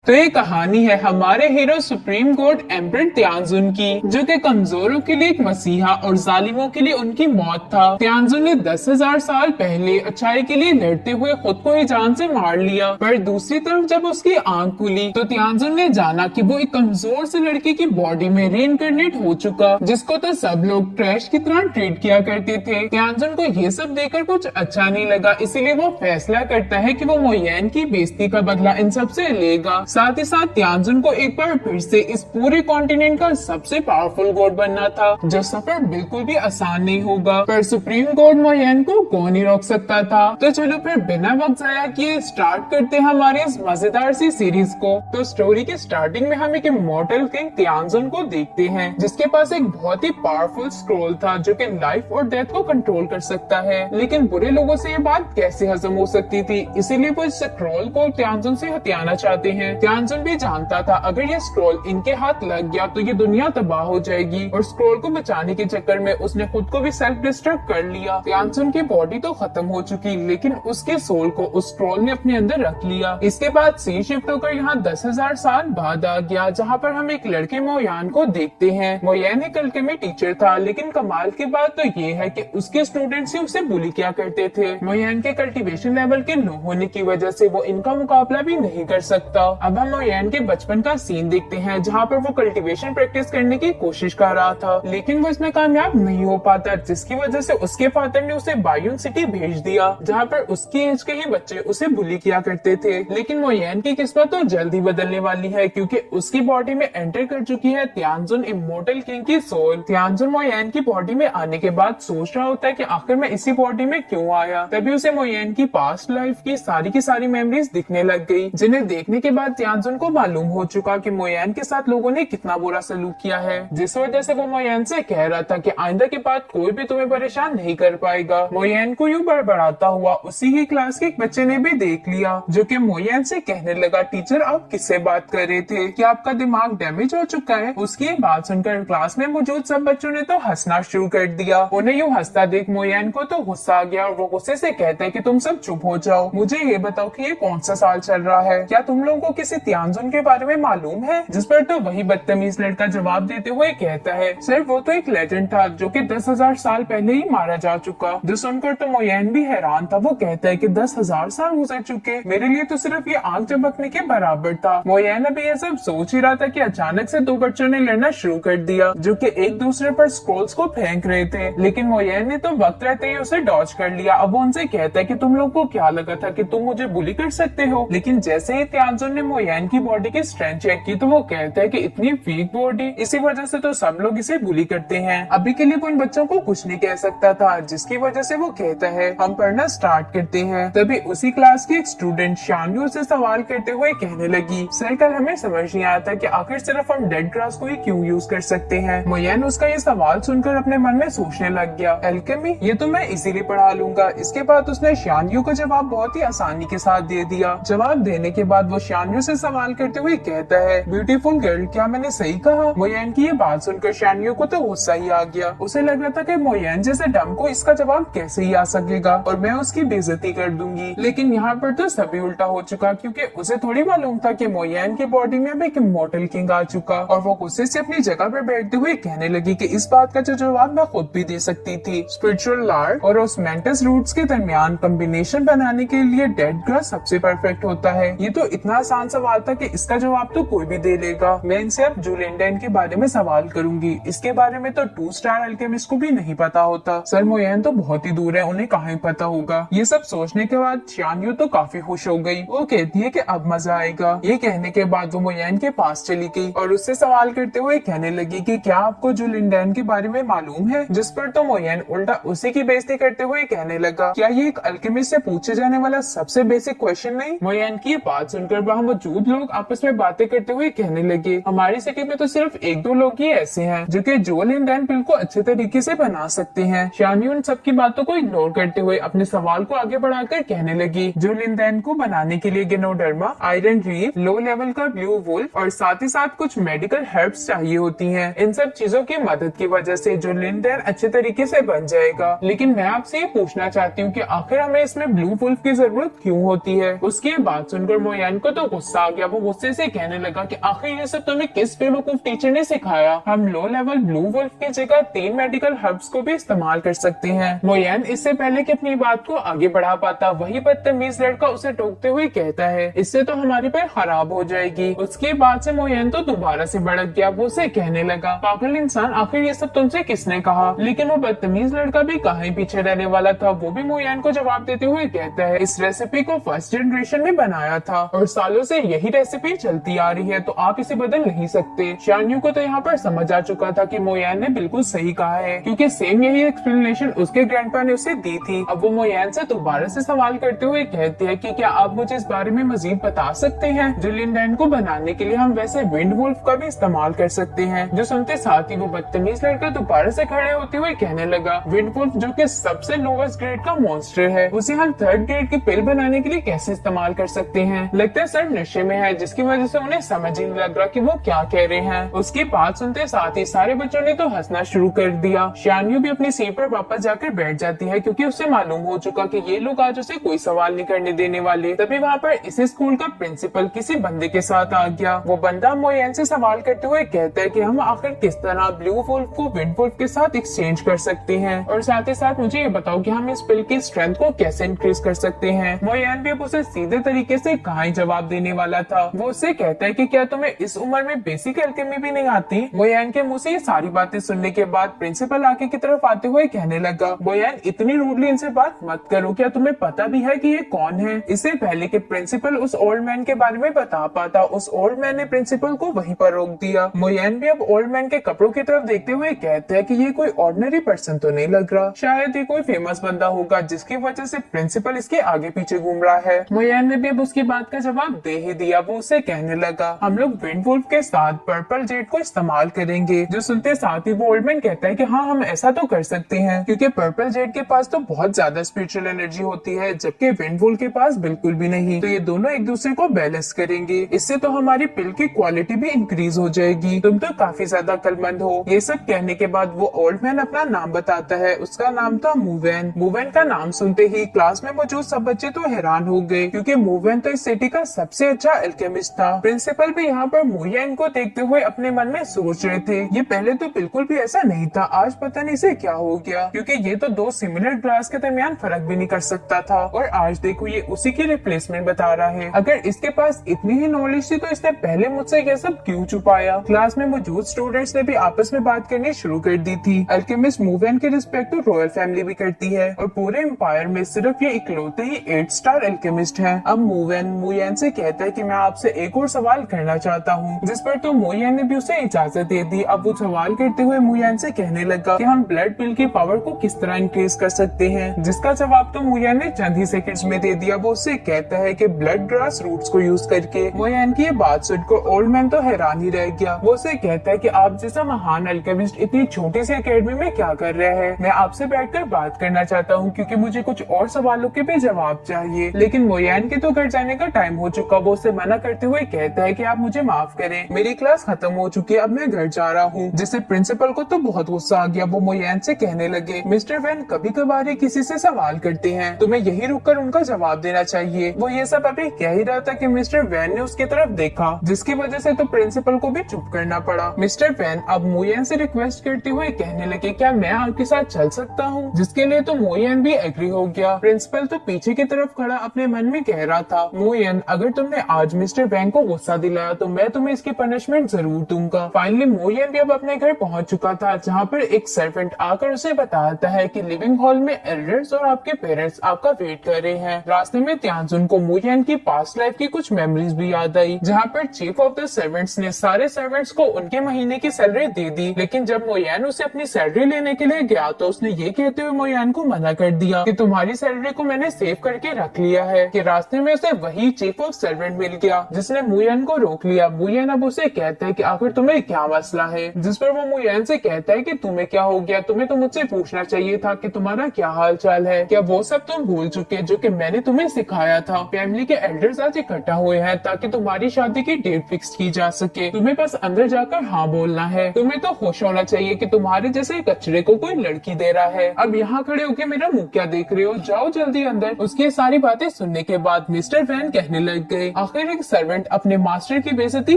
तो ये कहानी है हमारे हीरो सुप्रीम कोर्ट एम्परर त्यानजुन की, जो कि कमजोरों के लिए एक मसीहा और जालिमों के लिए उनकी मौत था। त्यानजुन ने 10,000 साल पहले अच्छाई के लिए लड़ते हुए खुद को ही जान से मार लिया, पर दूसरी तरफ जब उसकी आंख खुली तो त्यानजुन ने जाना कि वो एक कमजोर से लड़के की बॉडी में रीइंकार्नेट हो चुका, जिसको तो सब लोग ट्रैश की तरह ट्रीट किया करते थे। त्यानजुन को ये सब देखकर कुछ अच्छा नहीं लगा, इसीलिए वो फैसला करता है कि वो मोयेन की बेइज्जती का बदला इन सबसे लेगा। साथ ही साथ त्यानजुन को एक बार फिर से इस पूरे कॉन्टिनेंट का सबसे पावरफुल गॉड बनना था, जो सफर बिल्कुल भी आसान नहीं होगा। पर सुप्रीम गॉड मोयेन को कौन ही रोक सकता था। तो चलो फिर बिना वक्त जाया किए स्टार्ट करते हैं हमारे इस मजेदार सी सीरीज को। तो स्टोरी के स्टार्टिंग में हम एक इमॉर्टल किंग त्यानजुन को देखते हैं, जिसके पास एक बहुत ही पावरफुल स्क्रोल था जो कि लाइफ और डेथ को कंट्रोल कर सकता है। लेकिन बुरे लोगों से ये बात कैसे हजम हो सकती थी, इसीलिए वो इस स्क्रोल को त्यानजुन से हथियाना चाहते हैं। त्यानजुन भी जानता था अगर ये स्क्रोल इनके हाथ लग गया तो ये दुनिया तबाह हो जाएगी, और स्क्रोल को बचाने के चक्कर में उसने खुद को भी सेल्फ डिस्ट्रक्ट कर लिया। त्यानजुन की बॉडी तो खत्म हो चुकी, लेकिन उसके सोल को उस स्क्रोल ने अपने अंदर रख लिया। इसके बाद सीन शिफ्ट होकर यहाँ 10,000 साल बाद आ गया, जहाँ पर हम एक लड़के मोयान को देखते हैं। मोयान एक हल्के में टीचर था, लेकिन कमाल की बात तो ये है कि उसके स्टूडेंट्स ही उसे बुली किया करते थे। मोयान के कल्टीवेशन लेवल के लो होने की वजह से वो इनका मुकाबला भी नहीं कर सकता। अब हम मोयान के बचपन का सीन देखते हैं, जहाँ पर वो कल्टीवेशन प्रैक्टिस करने की कोशिश कर रहा था, लेकिन वो इसमें कामयाब नहीं हो पाता, जिसकी वजह से उसके फादर ने उसे बायून सिटी भेज दिया, जहाँ पर उसकी एज के ही बच्चे उसे बुली किया करते थे। लेकिन मोयेन की किस्मत तो जल्द ही बदलने वाली है, क्योंकि उसकी बॉडी में एंटर कर चुकी है त्यानजुन इमोर्टल किंग की सोल। त्यानजुन मोयेन की बॉडी में आने के बाद सोच रहा होता है कि आखिर मैं इसी बॉडी में क्यों आया। तभी उसे मोयेन की पास्ट लाइफ की सारी मेमोरीज दिखने लग गई, जिन्हें देखने के बाद त्यानजुन को मालूम हो चुका कि मोयेन के साथ लोगों ने कितना बुरा सलूक किया है, जिस वजह से वो मोयेन से कह रहा था कि आइंदा के बाद कोई भी तुम्हें परेशान नहीं कर पाएगा। मोयेन को यूं बड़बड़ाता हुआ उसी की क्लास के एक बच्चे ने भी देख लिया, जो कि मोयेन से कहने लगा, टीचर आप किससे बात कर रहे थे, क्या आपका दिमाग डैमेज हो चुका है। उसकी ये बात सुनकर क्लास में मौजूद सब बच्चों ने तो हंसना शुरू कर दिया। उन्हें यूं हंसता देख मोयेन को तो गुस्सा आ गया, और वो गुस्से से कहता है कि तुम सब चुप हो जाओ, मुझे ये बताओ कि ये कौन सा साल चल रहा है, क्या तुम लोगों को किसी त्यानजुन के बारे में मालूम है। जिस पर तो वही बदतमीज लड़का जवाब देते हुए कहता है, सर वो तो एक लेजेंड था जो कि 10,000 साल पहले ही मारा जा चुका। जो सुनकर तो मोयेन भी हैरान था। वो कहता है कि 10,000 साल गुजर चुके, मेरे लिए तो सिर्फ ये आंख झपकने के बराबर था। मोयेन अभी ये सब सोच ही रहा था कि अचानक से दो बच्चों ने लड़ना शुरू कर दिया, जो कि एक दूसरे पर स्क्रोल्स को फेंक रहे थे। लेकिन मोयेन ने तो वक्त रहते ही उसे डॉज कर लिया। अब वो उनसे कहता है कि तुम लोग को क्या लगा था कि तुम मुझे बुली कर सकते हो। लेकिन जैसे ही त्यानजुन ने मोयेन की बॉडी की स्ट्रेंथ चेक की तो वो कहता है कि इतनी वीक बॉडी, इसी वजह से तो सब लोग इसे बुली करते हैं। अभी के लिए वो इन बच्चों को कुछ नहीं कह सकता था, जिसकी वजह से वो कहता है हम पढ़ना स्टार्ट करते हैं। तभी उसी क्लास की एक स्टूडेंट शानयू से सवाल करते हुए कहने लगी, सर कल हमें समझ नहीं आया था कि आखिर सिर्फ हम डेड ग्रास को ही क्यों यूज कर सकते हैं। मोयेन उसका ये सवाल सुनकर अपने मन में सोचने लग गया, एल्केमी ये तो मैं इजीली पढ़ा लूंगा। इसके बाद उसने शानयू का जवाब बहुत ही आसानी के साथ दे दिया। जवाब देने के बाद वो शानयू से सवाल करते हुए कहता है, ब्यूटीफुल गर्ल क्या मैंने सही कहा। मोयेन की ये बात सुनकर शानयू को तो गुस्सा ही आ गया। उसे लग रहा था कि मोयेन जैसे डम को इसका जवाब कैसे ही आ सकेगा, और मैं उसकी बेइज्जती कर दूंगी। लेकिन यहाँ पर तो सभी उल्टा हो चुका, क्योंकि उसे थोड़ी मालूम था कि मोयेन की बॉडी में अब एक इमॉर्टल किंग आ चुका, और वो गुस्से से अपनी जगह पर बैठते हुए कहने लगी कि इस बात का जो जवाब मैं खुद भी दे सकती थी। स्पिरिचुअल आर्ट और ओस्मेंटस रूट्स के दरमियान कॉम्बिनेशन बनाने के लिए डेड ग्रास सबसे परफेक्ट होता है। ये तो इतना आसान सवाल था कि इसका जवाब तो कोई भी दे लेगा। मैं इनसे अब जुलिंडन के बारे में सवाल करूंगी, इसके बारे में तो 2 स्टार अल्केमिस्ट को भी नहीं पता होता। सर मोयेन तो बहुत ही दूर है, उन्हें कहाँ ही पता होगा। ये सब सोचने के बाद शानयू तो काफी खुश हो गई। वो कहती है कि अब मजा आएगा। ये कहने के बाद वो मोयेन के पास चली गई और उससे सवाल करते हुए कहने लगी कि क्या आपको जुलिंडन के बारे में मालूम है। जिस पर तो मोयेन उल्टा उसी की बेइज्जती करते हुए कहने लगा, क्या ये एक अल्केमिस्ट से पूछे जाने वाला सबसे बेसिक क्वेश्चन नहीं। मोयेन की बात सुनकर वहाँ मौजूद लोग आपस में बातें करते हुए कहने लगे, हमारी सिटी में तो सिर्फ 1-2 लोग ही ऐसे हैं जो कि जुलिंडन पिल को अच्छे तरीके से बना सकते हैं। शानयू उन सबकी बातों को इग्नोर करते हुए अपने सवाल को आगे बढ़ाकर कहने लगी, जुलिंडन को बनाने के लिए गेनोडर्मा, आयरन रीफ, लो लेवल का ब्लू वुल्फ और साथ ही साथ कुछ मेडिकल हर्ब्स चाहिए होती हैं। इन सब चीजों की मदद की वजह से जुलिंडन अच्छे तरीके से बन जाएगा। लेकिन मैं आपसे ये पूछना चाहती हूँ कि आखिर हमें इसमें ब्लू वुल्फ की जरूरत क्यों होती है। उसकी बात सुनकर मोयेन को तो गुस्सा गुस्सा आ गया। वो गुस्से से कहने लगा कि आखिर ये सब तुम्हें किस बेवकूफ टीचर ने सिखाया। हम लो लेवल ब्लू वुल्फ की जगह 3 मेडिकल हर्ब्स को भी इस्तेमाल कर सकते हैं। मोयन इससे पहले कि अपनी बात को आगे बढ़ा पाता, वही बदतमीज लड़का उसे टोकते हुए कहता है, इससे तो हमारी पैर खराब हो जाएगी। उसके बाद से मोयन तो दोबारा से भड़क गया। वो उसे कहने लगा, पागल इंसान, आखिर ये सब तुमसे किसने कहा। लेकिन वो बदतमीज लड़का भी कहीं पीछे रहने वाला था। वो भी मोयन को जवाब देते हुए कहता है, इस रेसिपी को फर्स्ट जनरेशन में बनाया था और सालों से यही रेसिपी चलती आ रही है, तो आप इसे बदल नहीं सकते। शान्यू को तो यहाँ पर समझ आ चुका था कि मोयन ने बिल्कुल सही कहा है, क्योंकि सेम यही एक्सप्लेनेशन उसके ग्रैंडपा ने उसे दी थी। अब वो मोयन से दोबारा से सवाल करते हुए कहती है कि क्या आप मुझे इस बारे में मजीद बता सकते हैं। ड्रिलिंग को बनाने के लिए हम वैसे विंड वुल्फ का भी इस्तेमाल कर सकते हैं। जो सुनते साथ ही वो बदतमीज लड़का दोबारा से खड़े होते हुए कहने लगा, विंड वुल्फ जो कि सबसे लोवेस्ट ग्रेड का मॉन्स्टर है, उसे हम 3rd ग्रेड की पिल बनाने के लिए कैसे इस्तेमाल कर सकते हैं। लगता है सर नशे में है, जिसकी वजह से उन्हें समझ ही नहीं लग रहा कि वो क्या कह रहे हैं। उसकी बात सुनते साथ ही सारे बच्चों ने तो हंसना शुरू कर दिया। शान्यू भी अपनी सीट पर वापस जाकर बैठ जाती है, क्योंकि उसे मालूम हो चुका कि ये लोग आज उसे कोई सवाल नहीं करने देने वाले। तभी वहाँ पर इसी स्कूल का प्रिंसिपल किसी बंदे के साथ आ गया। वो बंदा मोयन से सवाल करते हुए कहता है कि हम आखिर किस तरह ब्लू वुल्फ को विंड वुल्फ के साथ एक्सचेंज कर सकते हैं, और साथ ही साथ मुझे ये बताओ कि हम इस पिल की स्ट्रेंथ को कैसे इंक्रीज कर सकते हैं। मोयन भी अब उसे सीधे तरीके से कहाँ ही जवाब देने वाला था। वो उससे कहता है कि क्या तुम्हें इस उम्र में बेसिक एल्केमी भी नहीं आती। मोयन के मुंह से ये सारी बातें सुनने के बाद प्रिंसिपल आगे की तरफ आते हुए कहने लगा, मोयन इतनी रूडली इनसे बात मत करो, क्या तुम्हें पता भी है कि ये कौन है। इससे पहले कि प्रिंसिपल उस ओल्ड मैन के बारे में बता पाता, उस ओल्ड मैन ने प्रिंसिपल को वहीं पर रोक दिया। मोयन भी अब ओल्ड मैन के कपड़ों की तरफ देखते हुए कहते हैं कि ये कोई ऑर्डिनरी पर्सन तो नहीं लग रहा, शायद ये कोई फेमस बंदा होगा जिसकी वजह से प्रिंसिपल इसके आगे पीछे घूम रहा है। मोयन ने भी अब उसकी बात का जवाब दे ही दिया। वो उसे कहने लगा, हम लोग विंड वुल्फ के साथ पर्पल जेट को इस्तेमाल करेंगे। जो सुनते साथ ही वो ओल्ड मैन कहता है कि हाँ हम ऐसा तो कर सकते हैं, क्योंकि पर्पल जेट के पास तो बहुत ज्यादा स्पिरिचुअल एनर्जी होती है, जबकि विंड वुल्फ के पास बिल्कुल भी नहीं। तो ये दोनों एक दूसरे को बैलेंस करेंगे। इससे तो हमारी पिल की क्वालिटी भी इंक्रीज हो जाएगी। तुम तो काफी ज्यादा अक्लमंद हो। ये सब कहने के बाद वो ओल्ड मैन अपना नाम बताता है। उसका नाम था मूवेन। मूवेन का नाम सुनते ही क्लास में मौजूद सब बच्चे तो हैरान हो गए, क्योंकि मूवेन तो इस सिटी का सबसे अच्छा एल्केमिस्ट था। प्रिंसिपल भी यहाँ पर मोयन को देखते हुए अपने मन में सोच रहे थे, ये पहले तो बिल्कुल भी ऐसा नहीं था, आज पता नहीं इसे क्या हो गया, क्योंकि ये तो 2 सिमिलर ग्लास के दरमियान फर्क भी नहीं कर सकता था, और आज देखो ये उसी की रिप्लेसमेंट बता रहा है। अगर इसके पास इतनी ही नॉलेज थी तो इसने पहले मुझसे ये सब क्यों छुपाया। क्लास में मौजूद स्टूडेंट्स ने भी आपस में बात करनी शुरू कर दी थी। अल्केमिस्ट मूवेन की रिस्पेक्ट तो रॉयल फैमिली भी करती है, और पूरे एम्पायर में सिर्फ ये इकलौते ही 8 स्टार अल्केमिस्ट हैं। अब मूवेन मोयन से कहता है कि मैं आपसे एक और सवाल करना चाहता हूँ, जिस पर तो मोयन ने भी उसे इजाजत दे दी। अब वो सवाल करते हुए मोयन से कहने लगा कि हम ब्लड पिल की पावर को किस तरह इंक्रीज कर सकते हैं, जिसका जवाब तो मोयन ने चंद ही सेकंड्स में दे दिया। वो उससे कहता है कि ब्लड ग्रास रूट्स को यूज करके। मोयन की ये बात सुनकर ओल्ड मैन तो हैरान ही रह गया। वो उसे कहता है कि आप जैसा महान अल्केमिस्ट इतनी छोटी सी एकेडमी में क्या कर रहे हैं। मैं आपसे बैठकर बात करना चाहता हूँ, क्योंकि मुझे कुछ और सवालों के भी जवाब चाहिए। लेकिन मोयन के तो घर जाने का टाइम हो चुका। वो उसे मना करते हुए कहता है कि आप मुझे माफ करें, मेरी क्लास खत्म हो चुकी है, अब मैं घर जा रहा हूँ। जिससे प्रिंसिपल को तो बहुत गुस्सा आ गया। वो मोयन से कहने लगे, मिस्टर वैन कभी कभार ही किसी से सवाल करते हैं, तुम्हें यही रुककर उनका जवाब देना चाहिए। वो ये सब अभी कह ही रहा था कि मिस्टर वैन ने उसकी तरफ देखा, जिसकी वजह से तो प्रिंसिपल को भी चुप करना पड़ा। मिस्टर वैन अब मोयन से रिक्वेस्ट करते हुए कहने लगे, क्या मैं आपके साथ चल सकता हूँ, जिसके लिए तो मोयन भी एग्री हो गया। प्रिंसिपल तो पीछे की तरफ खड़ा अपने मन में कह रहा था, मोयन अगर तुमने आज मिस्टर वैन को गुस्सा दिलाया तो मैं तुम्हें इसकी पनिशमेंट जरूर दूंगा। फाइनली मोयन भी अब अपने घर पहुंच चुका था, जहाँ पर एक सर्वेंट आकर उसे बताता है कि लिविंग हॉल में एल्डर्स और आपके पेरेंट्स आपका वेट कर रहे हैं। रास्ते में त्याजुन को मोयन की पास्ट लाइफ की कुछ मेमोरीज भी याद आई, जहाँ पर चीफ ऑफ द सर्वेंट्स ने सारे सर्वेंट्स को उनके महीने की सैलरी दे दी। लेकिन जब मोयन उसे अपनी सैलरी लेने के लिए गया तो उसने ये कहते हुए मोयन को मना कर दिया कि तुम्हारी सैलरी को मैंने सेव करके रख लिया है। कि रास्ते में उसे वही चीफ ऑफ सर्वेंट मिल गया जिसने मोयन को रोक लिया। मोयन अब उसे कहता है कि आखिर तुम्हें क्या मसला है, जिस पर वो मोयन से कहता है कि तुम्हें क्या हो गया, तुम्हें तो मुझसे पूछना चाहिए था कि तुम्हारा क्या हाल चाल है, क्या वो सब तुम भूल चुके जो कि मैंने तुम्हें सिखाया था। फैमिली के एल्डर्स आज इकट्ठा हुए हैं ताकि तुम्हारी शादी की डेट फिक्स की जा सके। तुम्हें बस अंदर जाकर हाँ बोलना है। तुम्हें तो खुश होना चाहिए कि तुम्हारे जैसे कचरे को कोई लड़की दे रहा है। अब यहाँ खड़े होके मेरा मुंह क्या देख रहे हो, जाओ जल्दी अंदर। उसकी सारी बातें सुनने के बाद मिस्टर वैन कहने लग गए, आखिर एक सर्वेंट अपने मास्टर की बेइज्जती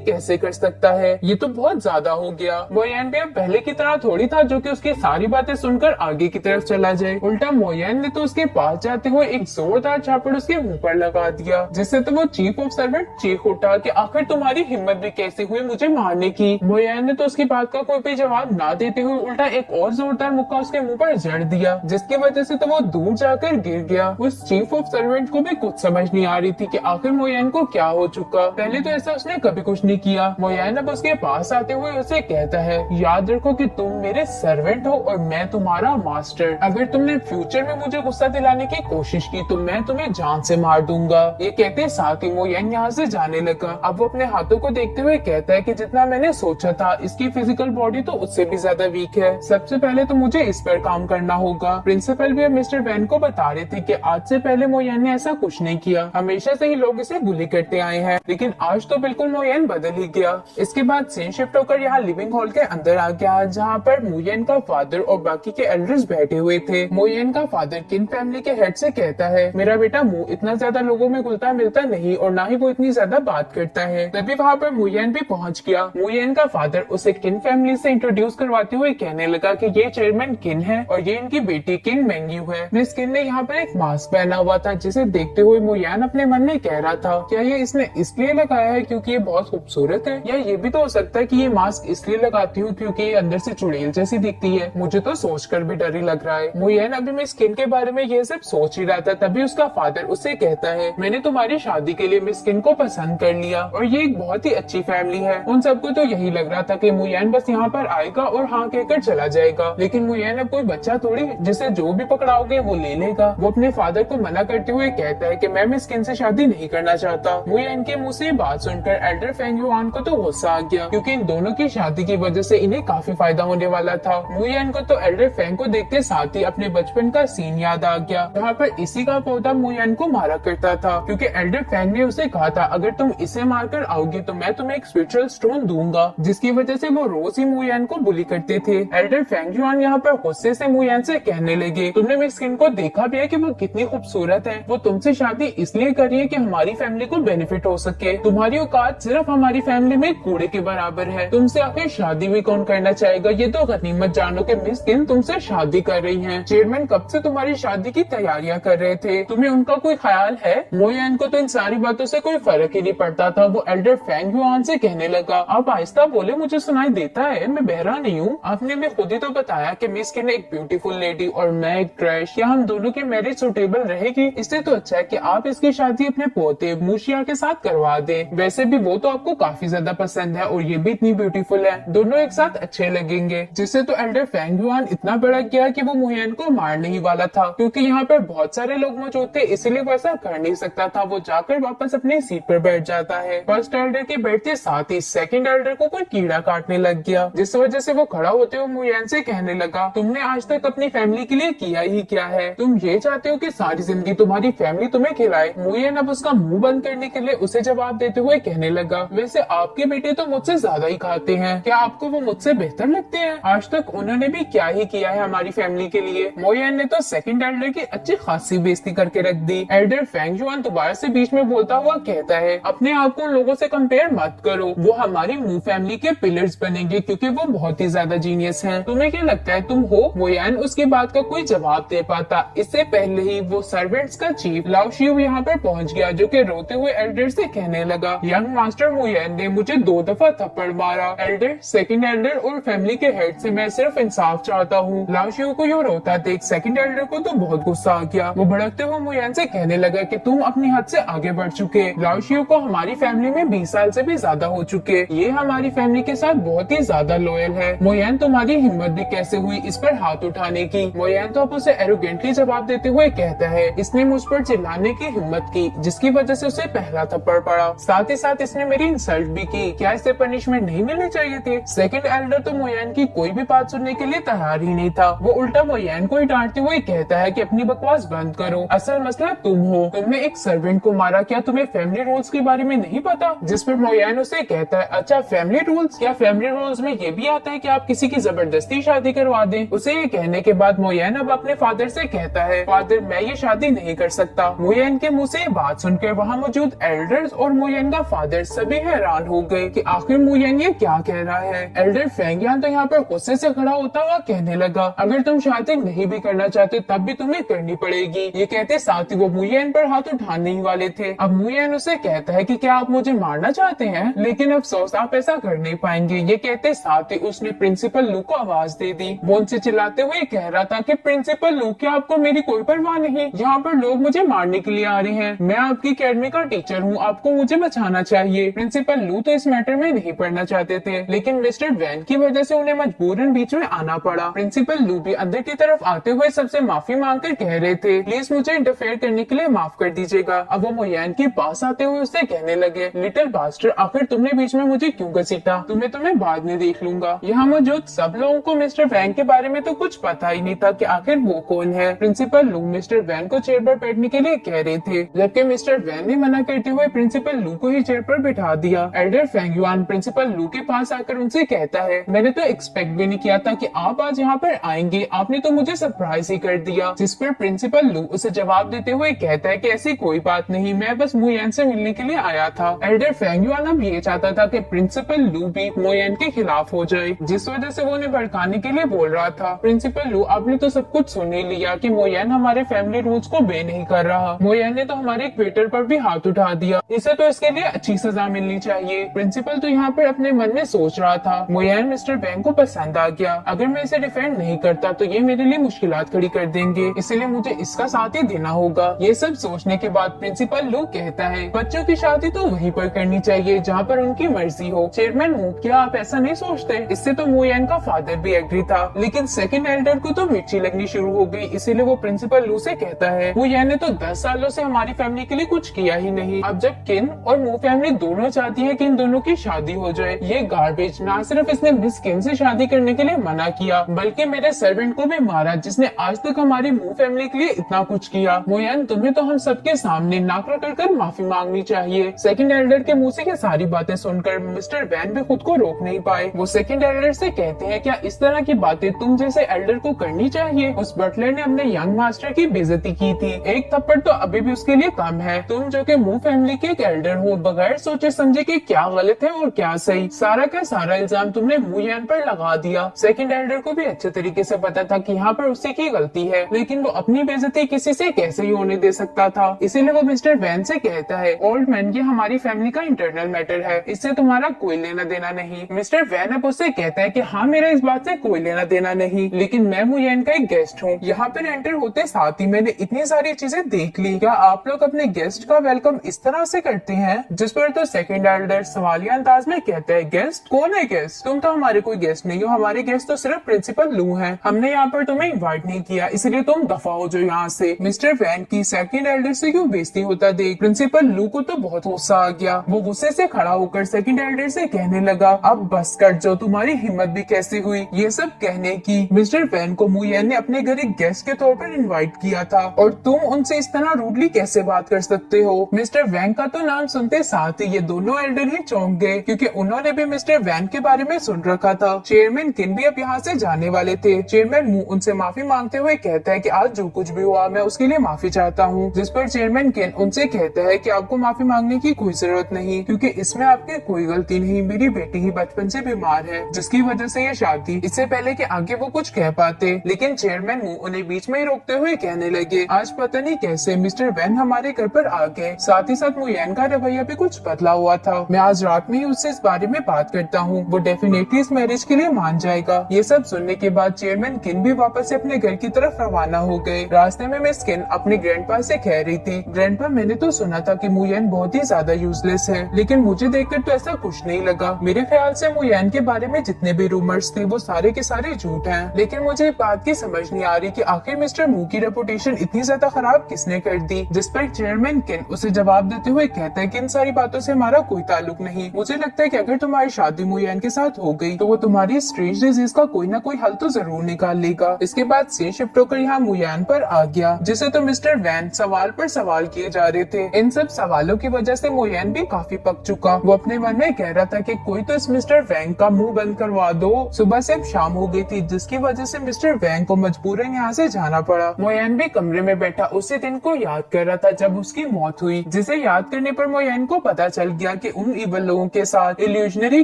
कैसे कर सकता है, ये तो बहुत ज्यादा हो गया। मोयन भी अब पहले की तरह थोड़ी था जो कि उसकी सारी बातें सुनकर आगे की तरफ चला जाए। उल्टा मोयन ने तो उसके पास जाते हुए एक जोरदार झापड़ उसके मुंह पर लगा दिया, जिससे तो वो चीफ ऑफ सर्वेंट चीख उठा कि आखिर तुम्हारी हिम्मत भी कैसे हुई मुझे मारने की। मोयन ने तो उसकी बात का कोई भी जवाब ना देते हुए उल्टा एक और जोरदार मुक्का उसके मुंह पर जड़ दिया, जिसकी वजह से तो वो दूर जाकर गिर गया। उस चीफ ऑफ सर्वेंट को भी कुछ समझ नहीं आ रही थी कि आखिर मोयन को क्या हो चुका। पहले तो ऐसा उसने कभी कुछ नहीं किया। मोयन अब उसके पास आते हुए उसे कहता है, याद रखो कि तुम मेरे सर्वेंट हो और मैं तुम्हारा मास्टर। अगर तुमने फ्यूचर में मुझे गुस्सा दिलाने की कोशिश की तो मैं तुम्हें जान से मार दूंगा। ये कहते साथ ही मोयन यहाँ से जाने लगा। अब वो अपने हाथों को देखते हुए कहता है कि जितना मैंने सोचा था इसकी फिजिकल बॉडी तो उससे भी ज्यादा वीक है। सबसे पहले तो मुझे इस पर काम करना होगा। प्रिंसिपल भी अब मिस्टर वैन को बता रहे थे कि आज से पहले मोयन ने ऐसा कुछ नहीं किया। हमेशा से ही लोग इसे बुली करते आए हैं, लेकिन आज तो बिल्कुल मोयन बदल ही गया। इसके बाद सीन शिफ्ट होकर यहाँ लिविंग हॉल के अंदर आ गया, जहाँ पर मोयन का फादर और बाकी के एल्डर्स बैठे हुए थे। मोयन का फादर किन फैमिली के हेड से कहता है, मेरा बेटा मुंह इतना ज्यादा लोगों में घुलता मिलता नहीं और ना ही वो इतनी ज्यादा बात करता है। तभी वहाँ पर मोयन भी पहुँच गया। मोयन का फादर उसे किन फैमिली से इंट्रोड्यूस करवाते हुए कहने लगा कि ये चेयरमैन किन है और ये इनकी बेटी किन मेंग्यू है। मिस किन ने यहाँ पर एक मास्क पहना हुआ था, जिसे देखते हुए मोयन अपने मन में कह रहा था, क्या ये इसने इसलिए लगाया है क्योंकि ये बहुत खूबसूरत है, या ये भी तो हो सकता है कि ये मास्क इसलिए लगाती हूँ क्योंकि ये अंदर से चुड़ैल जैसी दिखती है। मुझे तो सोचकर भी डर ही लग रहा है। मोयन अभी मिस किन के बारे में ये सब सोच ही रहा था, तभी उसका फादर उसे कहता है, मैंने तुम्हारी शादी के लिए मिस किन को पसंद कर लिया और ये एक बहुत ही अच्छी फैमिली है। उन सबको तो यही लग रहा था कि मोयन बस यहाँ पर आएगा और हाँ कहकर चला जाएगा, लेकिन मोयन अब कोई बच्चा थोड़ी जिसे जो भी पकड़ाओगे वो ले लेगा। वो अपने फादर को मना करते हुए कहता है कि मैं मिस किन से शादी नहीं करना चाहता। मोयन के मुंह से बात सुनकर एल्डर फेंग युआन को तो गुस्सा आ गया, क्योंकि इन दोनों की शादी की वजह से इन्हें काफी फायदा होने वाला था। मोयन को तो एल्डर फेंग को देखते साथ ही अपने बचपन का सीन याद आ गया, जहाँ पर इसी का पौधा मोयन को मारा करता था, क्योंकि एल्डर फेंग ने उसे कहा था, अगर तुम इसे मारकर आओगे तो मैं तुम्हें एक स्पिरिचुअल स्टोन दूंगा, जिसकी वजह से वो रोज ही मोयन को बुली करते थे। एल्डर फेंग युआन यहाँ पर गुस्से से मोयन से कहने लगे, तुमने मिस किन को देखा भी है कि वो कितनी खूबसूरत है। वो तुमसे शादी इसलिए कर रही है कि हमारी फैमिली को बेनिफिट हो सके। तुम्हारी औकात सिर्फ हमारी फैमिली में कूड़े के बराबर है। तुमसे आखिर शादी भी कौन करना चाहेगा। ये तो गनीमत जानो कि मिस किन तुमसे शादी कर रही है। चेयरमैन कब से तुम्हारी शादी की तैयारियां कर रहे थे, तुम्हें उनका कोई ख्याल है। मोयन को तो इन सारी बातों से कोई फर्क ही नहीं पड़ता था। वो एल्डर फेंग युआन से कहने लगा, आप आहिस्ता बोले, मुझे सुनाई देता है, मैं बहरा नहीं हूँ। आपने मैं खुद ही तो बताया कि मिस किन एक ब्यूटीफुल लेडी और मैं एक ट्रैश, या हम दोनों की मैरिज सुटेबल रहेगी। इससे तो अच्छा है कि आप इसकी शादी अपने पोते मूशिया के साथ करवा दें। वैसे भी वो तो आपको काफी ज्यादा पसंद है और ये भी इतनी ब्यूटीफुल है, दोनों एक साथ अच्छे लगेंगे। जिससे तो एल्डर फेंग युआन इतना भड़क गया कि वो मोयन को मारने ही वाला था, क्योंकि यहाँ पर बहुत सारे लोग मौजूद थे, इसलिए वो ऐसा कर नहीं सकता था। वो जाकर वापस अपनी सीट पर बैठ जाता है। फर्स्ट एल्डर के बैठते साथ ही सेकंड एल्डर को कोई कीड़ा काटने लग गया, जिस वजह से वो खड़ा होते हुए मोयन से कहने लगा, तुमने आज तक अपनी फैमिली के लिए किया ही क्या है। तुम ये चाहते हो कि सारी जिंदगी तुम्हारी फैमिली तुम्हें खिलाए। मोयन अब उसका मुंह बंद करने के लिए उसे जवाब देते हुए कहने लगा, वैसे आपके बेटे तो मुझसे ज्यादा ही खाते हैं, क्या आपको वो मुझसे बेहतर लगते हैं। आज तक उन्होंने भी क्या ही किया है हमारी फैमिली के लिए। मोयन ने तो सेकंड एल्डर की अच्छी खासी बेइज्जती करके रख दी। एल्डर फेंग युआन दोबारा से बीच में बोलता हुआ कहता है, अपने आप को उन लोगों से कंपेयर मत करो, वो हमारी मुंह फैमिली के पिलर्स बनेंगे, क्योंकि वो बहुत ही ज्यादा जीनियस हैं। तुम्हें क्या लगता है तुम हो। मोयन उसकी बात का कोई जवाब दे पाता, इससे पहले ही वो सर्वेंट्स का चीफ लाओ शियू यहाँ पर पहुँच गया, जो कि रोते हुए एल्डर से कहने लगा, यंग मास्टर मोयन ने मुझे 2 दफा थप्पड़ मारा। एल्डर, सेकंड एल्डर और फैमिली के हेड से मैं सिर्फ इंसाफ चाहता हूँ। लाओ शियू को यूँ रोता देख सेकंड एल्डर को तो बहुत गुस्सा आ गया। वो भड़कते हुए मोयन से कहने लगा कि तुम अपनी हद से आगे बढ़ चुके। लाओ शियू को हमारी फैमिली में 20 साल से भी ज्यादा हो चुके, ये हमारी फैमिली के साथ बहुत ही ज्यादा लॉयल है। मोयन, तुम्हारी हिम्मत भी कैसे हुई इस पर हाथ उठाने की। मोयन तो अब उसे एरोगेंटली जवाब देते हुए कहता है, इसने मुझ पर चिल्लाने की हिम्मत की, जिसकी वजह से उसे पहला थप्पड़ पड़ा, साथ ही साथ इसने मेरी इंसल्ट भी की। क्या इसे पनिशमेंट नहीं मिलनी चाहिए थी। सेकंड एल्डर तो मोयन की कोई भी बात सुनने के लिए तैयार ही नहीं था। वो उल्टा मोयन को ही डांटते हुए कहता है कि अपनी बकवास बंद करो, असल मसला तुम हो। तुमने एक सर्वेंट को मारा, क्या तुम्हें फैमिली रूल्स के बारे में नहीं पता। जिस पर मोयन उसे कहता है, अच्छा फैमिली रूल्स, क्या फैमिली रूल्स में ये भी आता है कि आप किसी की जबरदस्ती शादी करवा दें। उसे ये कहने के बाद मोयन अब अपने फादर से कहता है, फादर मैं ये शादी नहीं कर सकता। मोयन के मुंह से बात सुनकर वहाँ मौजूद खुद एल्डर्स और मुयेन का फादर सभी हैरान हो गए कि आखिर मुयेन ये क्या कह रहा है। एल्डर फेंगियान तो यहाँ पर गुस्से से खड़ा होता हुआ कहने लगा, अगर तुम शादी नहीं भी करना चाहते तब भी तुम्हें करनी पड़ेगी। ये कहते साथ ही वो मुयेन पर हाथ उठाने ही वाले थे। अब मुयेन उसे कहता है कि क्या आप मुझे मारना चाहते हैं, लेकिन अफसोस आप ऐसा कर नहीं पाएंगे। ये कहते साथ ही उसने प्रिंसिपल लू को आवाज दे दी। वो उनसे चिल्लाते हुए कह रहा था कि प्रिंसिपल लू, क्या आपको मेरी कोई परवाह नहीं? यहाँ पर लोग मुझे मारने के लिए आ रहे हैं। मैं आपकी अकेडमी का टीचर हूँ, आपको मुझे बचाना चाहिए। प्रिंसिपल लू तो इस मैटर में नहीं पढ़ना चाहते थे, लेकिन मिस्टर वैन की वजह से उन्हें मजबूरन बीच में आना पड़ा। प्रिंसिपल लू भी अंदर की तरफ आते हुए सबसे माफी मांगकर कह रहे थे, प्लीज मुझे इंटरफेयर करने के लिए माफ कर दीजिएगा। अब वो मुयेन के पास आते हुए उससे कहने लगे, लिटिल बास्टर, आखिर तुमने बीच में मुझे क्यों घसीटा? तुम्हें बाद में देख लूंगा। यहाँ मौजूद सब लोगों को मिस्टर वैन के बारे में तो कुछ पता ही नहीं था कि आखिर वो कौन है। प्रिंसिपल लू मिस्टर वैन को चेयर पर बैठने के लिए कह रहे थे, जबकि मिस्टर वैन ने मना करते हुए प्रिंसिपल लू को ही चेयर पर बिठा दिया। एल्डर फेंगयुआन प्रिंसिपल लू के पास आकर उनसे कहता है, मैंने तो एक्सपेक्ट भी नहीं किया था कि आप आज यहाँ पर आएंगे, आपने तो मुझे सरप्राइज ही कर दिया। जिस पर प्रिंसिपल लू उसे जवाब देते हुए कहता है कि ऐसी कोई बात नहीं, मैं बस मुयेन से मिलने के लिए आया था। एल्डर फेंगयुआन अब ये चाहता था कि प्रिंसिपल लू भी मुयेन के खिलाफ हो जाए, जिस वजह से वो उन्हें भड़काने के लिए बोल रहा था। प्रिंसिपल लू, आपने तो सब कुछ सुन ही लिया कि मुयेन हमारे फैमिली रूल्स को बे नहीं कर रहा। मुयेन ने तो हमारे इक्वेटर पर भी हाथ उठा दिया, इसे तो इसके लिए अच्छी सजा मिलनी चाहिए। प्रिंसिपल तो यहाँ पर अपने मन में सोच रहा था, मुयेन मिस्टर वैन को पसंद आ गया, अगर मैं इसे डिफेंड नहीं करता तो ये मेरे लिए मुश्किलात खड़ी कर देंगे, इसलिए मुझे इसका साथ ही देना होगा। ये सब सोचने के बाद प्रिंसिपल लू कहता है, बच्चों की शादी तो वहीं पर करनी चाहिए जहाँ पर उनकी मर्जी हो। चेयरमैन मू, क्या आप ऐसा नहीं सोचते? इससे तो मुयेन का फादर भी एग्री था, लेकिन सेकंड एल्डर को तो मिर्ची लगनी शुरू हो गई, इसीलिए वो प्रिंसिपल लू से कहता है, मुयेन ने तो 10 सालों से हमारी फैमिली के लिए कुछ किया ही नहीं। अब जब किन और मू फैमिली दोनों चाहती है कि इन दोनों की शादी हो जाए, ये गार्बेज ना सिर्फ इसने मिस किन से शादी करने के लिए मना किया, बल्कि मेरे सर्वेंट को भी मारा, जिसने आज तक हमारी मू फैमिली के लिए इतना कुछ किया। मुयेन, तुम्हें तो हम सबके सामने नाक रगड़ माफी मांगनी चाहिए। सेकंड एल्डर के मुंह से ये सारी बातें सुनकर मिस्टर वैन भी खुद को रोक नहीं पाए। वो सेकंड एल्डर से कहते हैं, क्या इस तरह की बातें तुम जैसे एल्डर को करनी चाहिए? उस बटलर ने अपने यंग मास्टर की बेइज्जती की थी, एक थप्पड़ तो अभी भी उसके लिए कम है। तुम जो कि मू फैमिली के एक एल्डर हो, बगैर सोचे समझे कि क्या गलत है और क्या सही, सारा का सारा इल्जाम तुमने मुयेन पर लगा दिया। सेकंड एल्डर को भी अच्छे तरीके से पता था कि यहाँ पर उसी की गलती है, लेकिन वो अपनी बेइज्जती किसी से कैसे ही होने दे सकता था। इसीलिए वो मिस्टर वैन से कहता है, ओल्ड मैन, ये हमारी फैमिली का इंटरनल मैटर है, इससे तुम्हारा कोई लेना देना नहीं। मिस्टर वैन अब उससे कहता है कि हाँ, मेरा इस बात से कोई लेना देना नहीं, लेकिन मैं मुयेन का एक गेस्ट हूँ। यहाँ पर एंटर होते साथ ही मैंने इतनी सारी चीजें देख ली, क्या आप लोग अपने गेस्ट का वेलकम इस तरह से करते हैं? जिस पर तो सेकंड एल्डर सवालिया अंदाज में कहता है, गेस्ट? कौन है गेस्ट? तुम तो हमारे कोई गेस्ट नहीं हो, हमारे गेस्ट तो सिर्फ प्रिंसिपल लू हैं। हमने यहाँ पर तुम्हें इनवाइट नहीं किया, इसलिए तुम दफा हो जाओ यहाँ से। मिस्टर वैन की सेकंड एल्डर से क्यों बेइज्जती होता देख प्रिंसिपल लू को तो बहुत गुस्सा आ गया। वो गुस्से से खड़ा होकर सेकंड एल्डर से कहने लगा, अब बस कर जो, तुम्हारी हिम्मत भी कैसे हुई ये सब कहने की? मिस्टर वैन को मुयेन ने अपने घर एक गेस्ट के तौर पर इनवाइट किया था और तुम उनसे इस तरह रूडली कैसे बात कर सकते हो? मिस्टर वैन का तो नाम सुनते साथ ही ये दोनों एल्डर ही चौंक गए, क्योंकि उन्होंने भी मिस्टर वैन के बारे में सुन रखा था। चेयरमैन किन भी अब यहाँ से जाने वाले थे। चेयरमैन मू उनसे माफी मांगते हुए कहता है कि आज जो कुछ भी हुआ मैं उसके लिए माफी चाहता हूँ। जिस पर चेयरमैन किन उनसे कहता है कि आपको माफी मांगने की कोई जरूरत नहीं, क्योंकि इसमें आपकी कोई गलती नहीं, मेरी बेटी ही बचपन से बीमार है, जिसकी वजह से ये शादी। इससे पहले कि आगे वो कुछ कह पाते, लेकिन चेयरमैन मू उन्हें बीच में ही रोकते हुए कहने लगे, आज पता नहीं कैसे मिस्टर वैन हमारे घर पर आ गए, साथ ही साथ मुयेन का रवैया भी कुछ बदला हुआ था। मैं आज रात में ही उससे इस बारे में बात करता हूँ, वो डेफिनेटली इस मैरिज के लिए मान जाएगा। ये सब सुनने के बाद चेयरमैन किन भी वापस से अपने घर की तरफ रवाना हो गए। रास्ते में मिस किन अपने ग्रैंडपा से कह रही थी, ग्रैंडपा, मैंने तो सुना था कि मुयेन बहुत ही ज्यादा यूजलेस है, लेकिन मुझे देखकर तो ऐसा कुछ नहीं लगा। मेरे ख्याल से मुयेन के बारे में जितने भी रूमर्स थे वो सारे के सारे झूठ हैं। लेकिन मुझे बात की समझ नहीं आ रही कि आखिर मिस्टर मू की रेपुटेशन इतनी ज्यादा खराब किसने कर दी। जिस पर चेयरमैन किन उसे जवाब देते हुए कहता है कि इन सारी बातों से हमारा कोई ताल्लुक नहीं। मुझे लगता है कि अगर तुम्हारी शादी मुयेन के साथ हो गई तो वो तुम्हारी स्ट्रेंज डिजीज का कोई ना कोई हल तो जरूर निकाल लेगा। इसके बाद सीन शिफ्ट होकर यहाँ मुयेन पर आ गया, जिसे तो मिस्टर वैन सवाल पर सवाल किए जा रहे थे। इन सब सवालों की वजह से मुयेन भी काफी पक चुका। वो अपने मन में कह रहा था कि कोई तो इस मिस्टर वैन का मुंह बंद करवा दो। सुबह से अब शाम हो गई थी, जिसकी वजह से मिस्टर वैन को मजबूरन यहाँ से जाना पड़ा। मुयेन भी कमरे में बैठा उसी दिन को याद कर रहा था जब उसकी मौत हुई, जिसे याद करने पर मोयन को पता चल गया कि उन इवल लोगों के साथ इल्यूजनरी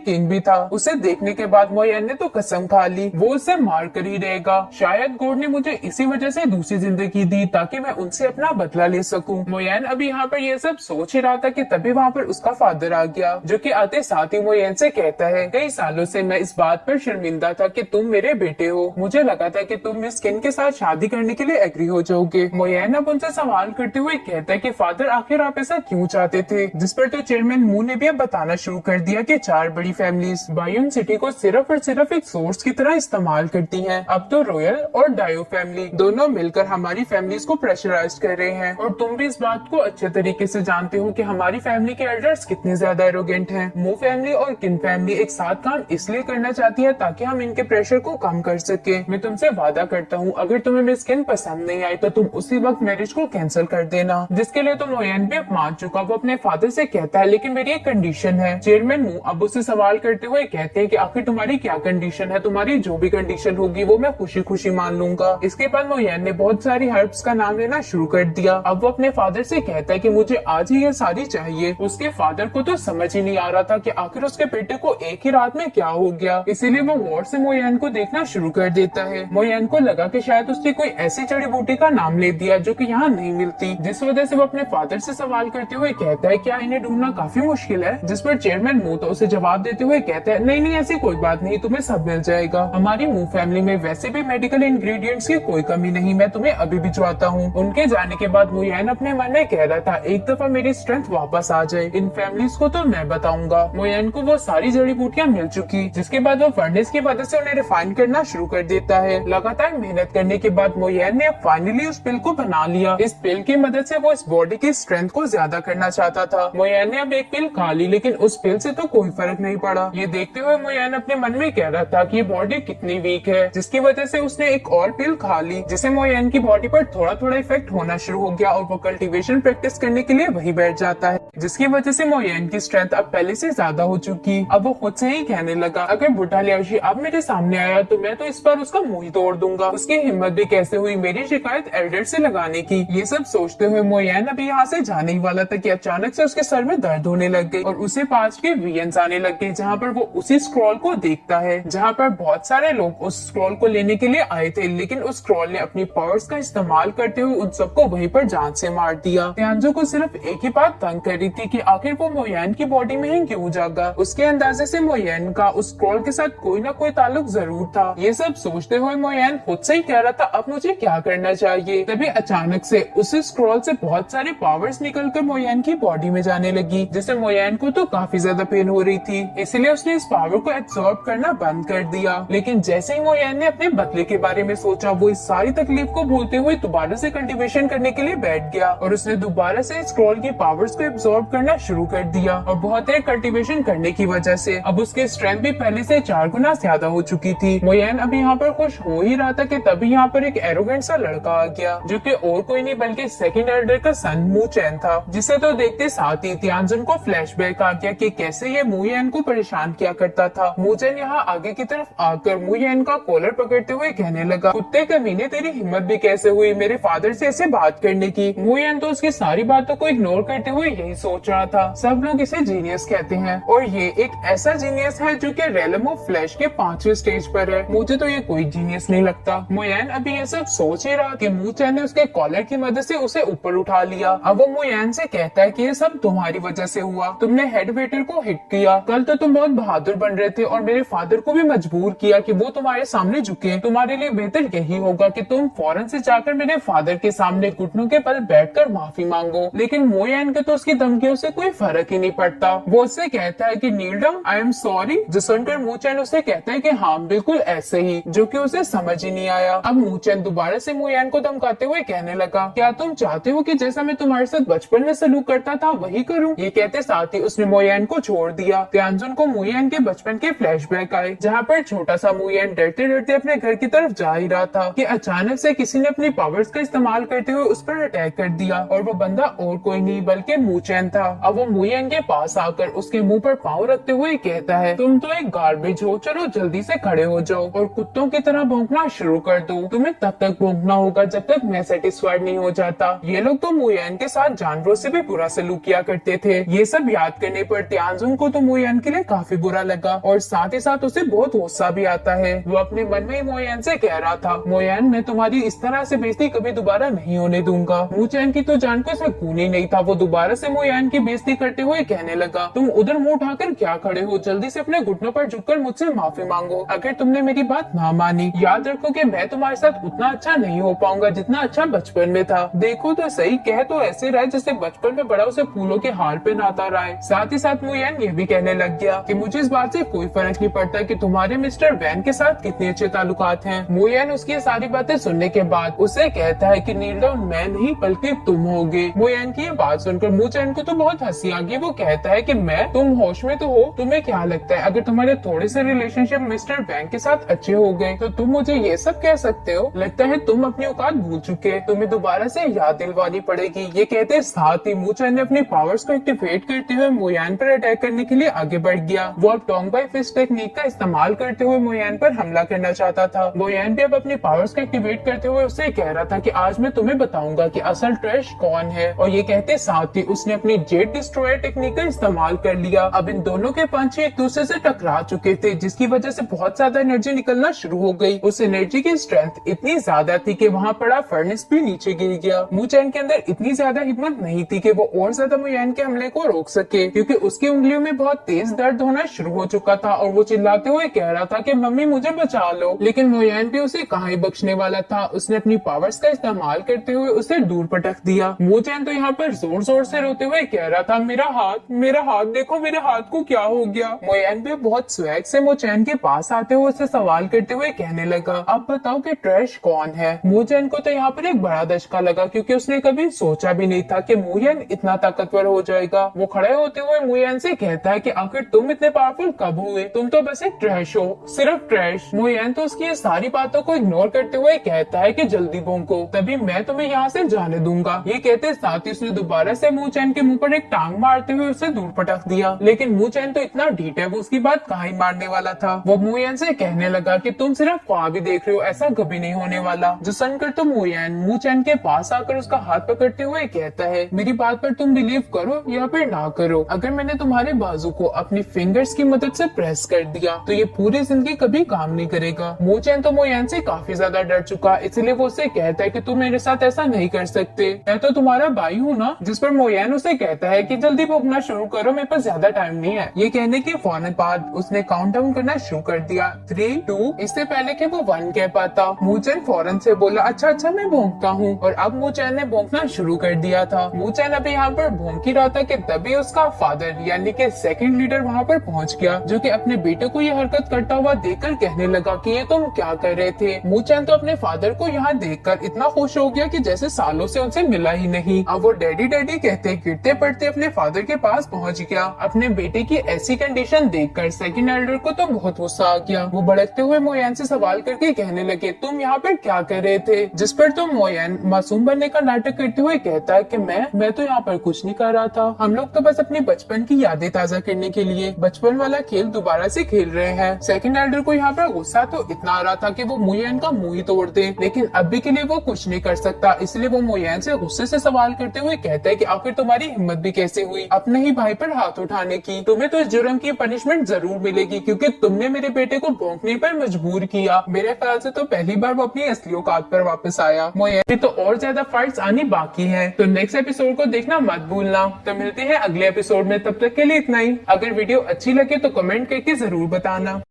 किंग भी था। उसे देखने के बाद मोयन ने तो कसम खा ली वो उसे मार कर ही रहेगा। शायद गॉड ने मुझे इसी वजह से दूसरी जिंदगी दी ताकि मैं उनसे अपना बदला ले सकूं। मोयन अभी यहाँ पर ये सब सोच ही रहा था कि तभी वहाँ पर उसका फादर आ गया, जो कि आते साथ ही मोयन से कहता है, कई सालों से मैं इस बात पर शर्मिंदा था कि तुम मेरे बेटे हो। मुझे लगा था कि तुम मिस किन के साथ शादी करने के लिए एग्री हो जाओगे। मोयन अब उनसे सवाल करते हुए कहता है कि फादर आखिर आप ऐसा क्यों चाहते थे, जिस पर तो चेयरमैन मू ने भी अब बताना शुरू कर दिया कि 4 बड़ी फैमिलीज बायोन सिटी को सिर्फ और सिर्फ एक सोर्स की तरह इस्तेमाल करती हैं। अब तो रॉयल और डायो फैमिली दोनों मिलकर हमारी फैमिलीज को प्रेशराइज कर रहे हैं, और तुम भी इस बात को अच्छे तरीके से जानते हो कि हमारी फैमिली के एल्डर्स कितने ज्यादा एरोगेंट हैं। मू फैमिली और किन फैमिली एक साथ काम इसलिए करना चाहती है ताकि हम इनके प्रेशर को कम कर सके। मैं तुमसे वादा करता हूँ अगर तुम्हें मेरी स्किन पसंद नहीं आई तो तुम उसी वक्त मैरिज को कैंसिल कर देना। जिसके लिए तो मोयन भी मान चुका। वो अपने फादर से कहता है, लेकिन मेरी एक कंडीशन है। चेयरमैन मू अब उससे सवाल करते हुए कहते हैं कि आखिर तुम्हारी क्या कंडीशन है। तुम्हारी जो भी कंडीशन होगी वो मैं खुशी खुशी मान लूंगा। इसके बाद मोयन ने बहुत सारी हर्ब्स का नाम लेना शुरू कर दिया। अब वो अपने फादर से कहता है कि मुझे आज ही ये सारी चाहिए। उसके फादर को तो समझ ही नहीं आ रहा था कि आखिर उसके बेटे को एक ही रात में क्या हो गया, इसीलिए वो गौर से मोयन को देखना शुरू कर देता है। मोयन को लगा कि शायद उसने कोई ऐसी जड़ी बूटी का नाम ले दिया जो कि यहाँ नहीं मिलती, जिस वजह से वो अपने फादर से सवाल करते हुए कहता है, क्या इन्हें ढूंढना काफी मुश्किल है। जिस पर चेयरमैन मू तो उसे जवाब देते हुए कहता है, नहीं नहीं ऐसी कोई बात नहीं, तुम्हें सब मिल जाएगा। हमारी मू फैमिली में वैसे भी मेडिकल इंग्रेडिएंट्स की कोई कमी नहीं, मैं तुम्हें अभी भिजवाता हूँ। उनके जाने के बाद मोयन अपने मन में कह रहा था, एक दफा मेरी स्ट्रेंथ वापस आ जाए, इन फैमिलीज को तो मैं बताऊंगा। मोयन को वो सारी जड़ी बूटियाँ मिल चुकी, जिसके बाद वो फर्नेस की मदद से उन्हें रिफाइन करना शुरू कर देता है। लगातार मेहनत करने के बाद मोयन ने अब फाइनली उस पिल को बना लिया। इस पिल की मदद से वो इस बॉडी की स्ट्रेंथ को ज्यादा करना चाहता था। मोयन ने अब एक पिल खा ली, लेकिन उस पिल से तो कोई फर्क नहीं पड़ा। ये देखते हुए मोयन अपने मन में कह रहा था कि ये बॉडी कितनी वीक है, जिसकी वजह से उसने एक और पिल खा ली, जिससे मोयन की बॉडी पर थोड़ा थोड़ा इफेक्ट होना शुरू हो गया और वो कल्टीवेशन प्रैक्टिस करने के लिए वही बैठ जाता है, जिसकी वजह से मोयन की स्ट्रेंथ अब पहले से ज्यादा हो चुकी। अब वो खुद से ही कहने लगा, अगर बुढ़ा लियाओशी अब मेरे सामने आया तो मैं तो इस बार उसका मुंह ही तोड़ दूंगा। उसकी हिम्मत भी कैसे हुई मेरी शिकायत एल्डर से लगाने की। ये सब सोचते हुए मोयन अभी यहाँ से जाने ही वाला था कि अचानक से उसके सर में दर्द होने लग गई और उसे पास के विजन्स आने लग गए, जहाँ पर वो उसी स्क्रॉल को देखता है, जहाँ पर बहुत सारे लोग उस स्क्रॉल को लेने के लिए आए थे, लेकिन उस स्क्रॉल ने अपनी पावर्स का इस्तेमाल करते हुए उन सबको वहीं पर जान से मार दिया। त्यांजो को सिर्फ एक ही बात तंग कर रही थी कि आखिर वो मोयन की बॉडी में ही क्यों जागा। उसके अंदाजे से मोयन का उस स्क्रॉल के साथ कोई ना कोई ताल्लुक जरूर था। ये सब सोचते हुए मोयन खुद से ही कह रहा था, अब मुझे क्या करना चाहिए। तभी अचानक से उस स्क्रॉल से बहुत सारी पावर्स निकलकर मोयन की बॉडी में जाने लगी, जिससे मोयन को तो काफी ज्यादा पेन हो रही थी। इसलिए उसने इस पावर को एब्सॉर्ब करना बंद कर दिया। लेकिन जैसे ही मोयन ने अपने बदले के बारे में सोचा, वो इस सारी तकलीफ को भूलते हुए दोबारा से कल्टीवेशन करने के लिए बैठ गया और उसने दोबारा से स्क्रॉल की पावर्स को एब्सॉर्ब करना शुरू कर दिया। और बहुत देर कल्टीवेशन करने की वजह से अब उसकी स्ट्रेंथ भी पहले से 4 गुना ज्यादा हो चुकी थी। मोयन अभी यहाँ पर खुश हो ही रहा था कि तभी यहाँ पर एक एरोगेंट सा लड़का आ गया, जो कि और कोई नहीं बल्कि सेकंड एल्डर का सन मू चैन था, जिसे तो देखते साथ ही त्यांजुन को फ्लैशबैक आ गया कि कैसे ये मुयन को परेशान किया करता था। मुचेन यहाँ आगे की तरफ आकर मुयन का कॉलर पकड़ते हुए कहने लगा, कुत्ते कमीने तेरी हिम्मत भी कैसे हुई मेरे फादर से ऐसे बात करने की। मुयन तो उसकी सारी बातों को इग्नोर करते हुए यही सोच रहा था। सब लोग इसे जीनियस कहते हैं और ये एक ऐसा जीनियस है जो कि रेलम ऑफ फ्लैश के 5वें स्टेज पर है। मुझे तो ये कोई जीनियस नहीं लगता। मुयन अभी ये सब सोच ही रहा कि मुचेन ने उसके कॉलर की मदद से उसे ऊपर उठा लिया। अब वो मुयन से कहता है कि ये सब तुम्हारी वजह से हुआ, तुमने हेड वेटर को हिट किया। कल तो तुम बहुत बहादुर बन रहे थे और मेरे फादर को भी मजबूर किया कि वो तुम्हारे सामने झुके। तुम्हारे लिए बेहतर यही होगा कि तुम फौरन से जाकर मेरे फादर के सामने घुटनों के बल बैठकर माफी मांगो। लेकिन मुयन के तो उसकी धमकियों से कोई फर्क ही नहीं पड़ता। वो उससे कहता है कि नील डाउन, आई एम सॉरी। जो सुनकर मुचेन उसे कहता है कि हाँ बिल्कुल ऐसे ही, जो कि उसे समझ ही नहीं आया। अब मुचेन दोबारा से मुयन को धमकाते हुए कहने लगा, क्या तुम चाहते हो कि जैसा मैं तुम्हारे साथ बचपन में सलूक करता था वही करूं? ये कहते साथ ही उसने मुयन को छोड़ दिया। त्यांजुन को मुयन के बचपन के फ्लैशबैक आए, जहाँ पर छोटा सा मुयन डरते डरते अपने घर की तरफ जा ही रहा था कि अचानक से किसी ने अपनी पावर्स का इस्तेमाल करते हुए उस पर अटैक कर दिया और वो बंदा और कोई नहीं बल्कि मुचेन था। अब वो मुयन के पास आकर उसके मुंह पर पाँव रखते हुए कहता है, तुम तो एक गार्बेज हो, चलो जल्दी से खड़े हो जाओ और कुत्तों की तरह भौंकना शुरू कर दो। तुम्हें तब तक भौंकना होगा जब तक मैं सेटिस्फाइड नहीं हो जाता। ये लोग तो मुयन के साथ जान जानवरों से भी बुरा सलूक किया करते थे। ये सब याद करने पर त्यानजुन को तो मोयान के लिए काफी बुरा लगा और साथ ही साथ उसे बहुत गुस्सा भी आता है। वो अपने मन में ही मोयान से कह रहा था, मोयान मैं तुम्हारी इस तरह से बेइज्जती कभी दोबारा नहीं होने दूंगा। मूचैन की तो जान को इसमें खून ही नहीं था। वो दोबारा से मोयान की बेइज्जती करते हुए कहने लगा, तुम उधर मुंह उठाकर क्या खड़े हो, जल्दी से अपने घुटनों पर झुककर मुझसे माफी मांगो अगर तुमने मेरी बात ना मानी। याद रखो कि मैं तुम्हारे साथ उतना अच्छा नहीं हो पाऊंगा जितना अच्छा बचपन में था। देखो तो सही, कह तो ऐसे रहा जैसे बचपन में बड़ा उसे फूलों के हार पहनाता रहा है। साथ ही साथ मोयान ये भी कहने लग गया कि मुझे इस बात से कोई फर्क नहीं पड़ता कि तुम्हारे मिस्टर वैन के साथ कितने अच्छे ताल्लुकात हैं। मोयान उसकी सारी बातें सुनने के बाद उसे कहता है कि नील डाउन मैं नहीं बल्कि तुम होगे। मोयान की ये बात सुनकर मूचैन को तो बहुत हंसी आ गई। वो कहता है कि मैं, तुम होश में तो हो? तुम्हें क्या लगता है अगर तुम्हारे थोड़े से रिलेशनशिप मिस्टर वैन के साथ अच्छे हो गए तो तुम मुझे ये सब कह सकते हो? लगता है तुम अपनी औकात भूल चुके, तुम्हें दोबारा से याद दिलवानी पड़ेगी। ये कहते साथ ही मूचैन ने अपनी पावर्स को एक्टिवेट करते हुए मोयान पर अटैक करने के लिए आगे बढ़ गया। वो अब टोंग बाई फिस्ट टेक्निक का इस्तेमाल करते हुए मोयान पर हमला करना चाहता था। मोयान भी अब अपनी पावर्स को एक्टिवेट करते हुए उससे कह रहा था कि आज मैं तुम्हें बताऊंगा कि असल ट्रैश कौन है। और ये कहते साथ ही उसने अपनी जेट डिस्ट्रॉयर टेक्निक का इस्तेमाल कर लिया। अब इन दोनों के पंच एक दूसरे से टकरा चुके थे जिसकी वजह से बहुत ज्यादा एनर्जी निकलना शुरू हो गई। उस एनर्जी की स्ट्रेंथ इतनी ज्यादा थी कि वहाँ पड़ा फर्नेस भी नीचे गिर गया। मूचैन के अंदर इतनी ज्यादा हिम्मत नहीं थी कि वो और ज्यादा मोयान के हमले को रोक सके क्योंकि उसकी उंगलियों में बहुत तेज दर्द होना शुरू हो चुका था और वो चिल्लाते हुए कह रहा था कि मम्मी मुझे बचा लो। लेकिन मोयान भी उसे कहाँ ही बख्शने वाला था। उसने अपनी पावर्स का इस्तेमाल करते हुए उसे दूर पटक दिया। मूचैन तो यहाँ पर जोर जोर से रोते हुए कह रहा था, मेरा हाथ देखो, मेरे हाथ को क्या हो गया। मोयान भी बहुत स्वैग से मूचैन के पास आते हुए उससे सवाल करते हुए कहने लगा, अब बताओ कि ट्रैश कौन है। मूचैन को तो यहाँ पर एक बड़ा धचका लगा क्योंकि उसने कभी सोचा भी नहीं था कि मोयान इतना ताकतवर हो जाएगा। वो खड़े होते हुए मोयान से कहता है कि आखिर तुम इतने पावरफुल कब हुए? तुम तो बस एक ट्रैश हो, सिर्फ ट्रैश। मोयान तो उसकी ये सारी बातों को इग्नोर करते हुए कहता है कि जल्दी भौंको तभी मैं तुम्हें यहाँ से जाने दूंगा। ये कहते साथ ही उसने दोबारा से मूचैन के मुंह पर एक टांग मारते हुए उसे दूर पटक दिया। लेकिन मूचैन तो इतना ढीठ है, वो उसकी बात कहाँ ही मारने वाला था। वो मोयान से कहने लगा कि तुम सिर्फ ख्वाब ही देख रहे हो, ऐसा कभी नहीं होने वाला। जो सुनकर तो मोयान मूचैन के पास आकर उसका हाथ पकड़ते हुए कहता है, मेरी बात पर तुम बिलीव करो या फिर ना करो, अगर मैंने तुम्हारे बाजू को अपनी फिंगर्स की मदद से प्रेस कर दिया तो ये पूरी जिंदगी कभी काम नहीं करेगा। मूचैन तो मोयान से काफी ज्यादा डर चुका, इसलिए वो उससे कहता है कि तुम मेरे साथ ऐसा नहीं कर सकते, मैं तो तुम्हारा भाई हूँ ना। जिस पर मोयान उसे कहता है कि जल्दी भोगना शुरू करो, मेरे पास ज्यादा टाइम नहीं है। ये कहने के फौरन बाद उसने काउंटडाउन करना शुरू कर दिया, 3, 2, इससे पहले कि वो 1 कह पाता। मूचैन फौरन से बोला, अच्छा मैं भोंकता हूँ। और अब मूचैन ने भोंकना शुरू कर दिया था। मूचैन अभी यहाँ पर भोंक ही रहा था कि तभी उसका फादर यानी कि सेकंड लीडर वहाँ पर पहुँच गया, जो कि अपने बेटे को ये हरकत करता हुआ देखकर कहने लगा कि ये तुम क्या कर रहे थे। मूचैन तो अपने फादर को यहाँ देखकर इतना खुश हो गया कि जैसे सालों से उनसे मिला ही नहीं। अब वो डैडी डैडी कहते गिरते पड़ते अपने फादर के पास पहुँच गया। अपने बेटे की ऐसी कंडीशन देखकर सेकंड एल्डर को तो बहुत गुस्सा आ गया। वो भड़कते हुए मोयान से सवाल करके कहने लगे, तुम यहाँ पर क्या कर रहे थे? जिस पर तो मोयान मासूम बनने का नाटक करते हुए कहता है कि मैं तो यहाँ पर कुछ नहीं कर रहा था, हम लोग तो बस अपनी बचपन की यादें ताजा करने के लिए बचपन वाला खेल दोबारा से खेल रहे हैं। सेकंड एल्डर को यहाँ पर गुस्सा तो इतना आ रहा था कि वो मोयान का मुंह ही तोड़ दे, लेकिन अभी के लिए वो कुछ नहीं कर सकता, इसलिए वो मोयान से गुस्से से सवाल करते हुए कहता है कि आखिर तुम्हारी हिम्मत भी कैसे हुई अपने ही भाई पर हाथ उठाने की? तुम्हें तो इस जुर्म की पनिशमेंट जरूर मिलेगी क्योंकि तुमने मेरे बेटे को भौंकने पर मजबूर किया। मेरे ख्याल से तो पहली बार वो अपनी असली औकात पर वापस आया। मोयान तो और ज्यादा फाइट्स आनी बाकी है, तो नेक्स्ट एपिसोड को देखना मत भूलना। तो मिलते हैं अगले एपिसोड में, तब तक के लिए इतना ही। अगर वीडियो अच्छी लगे तो कमेंट करके जरूर बताना।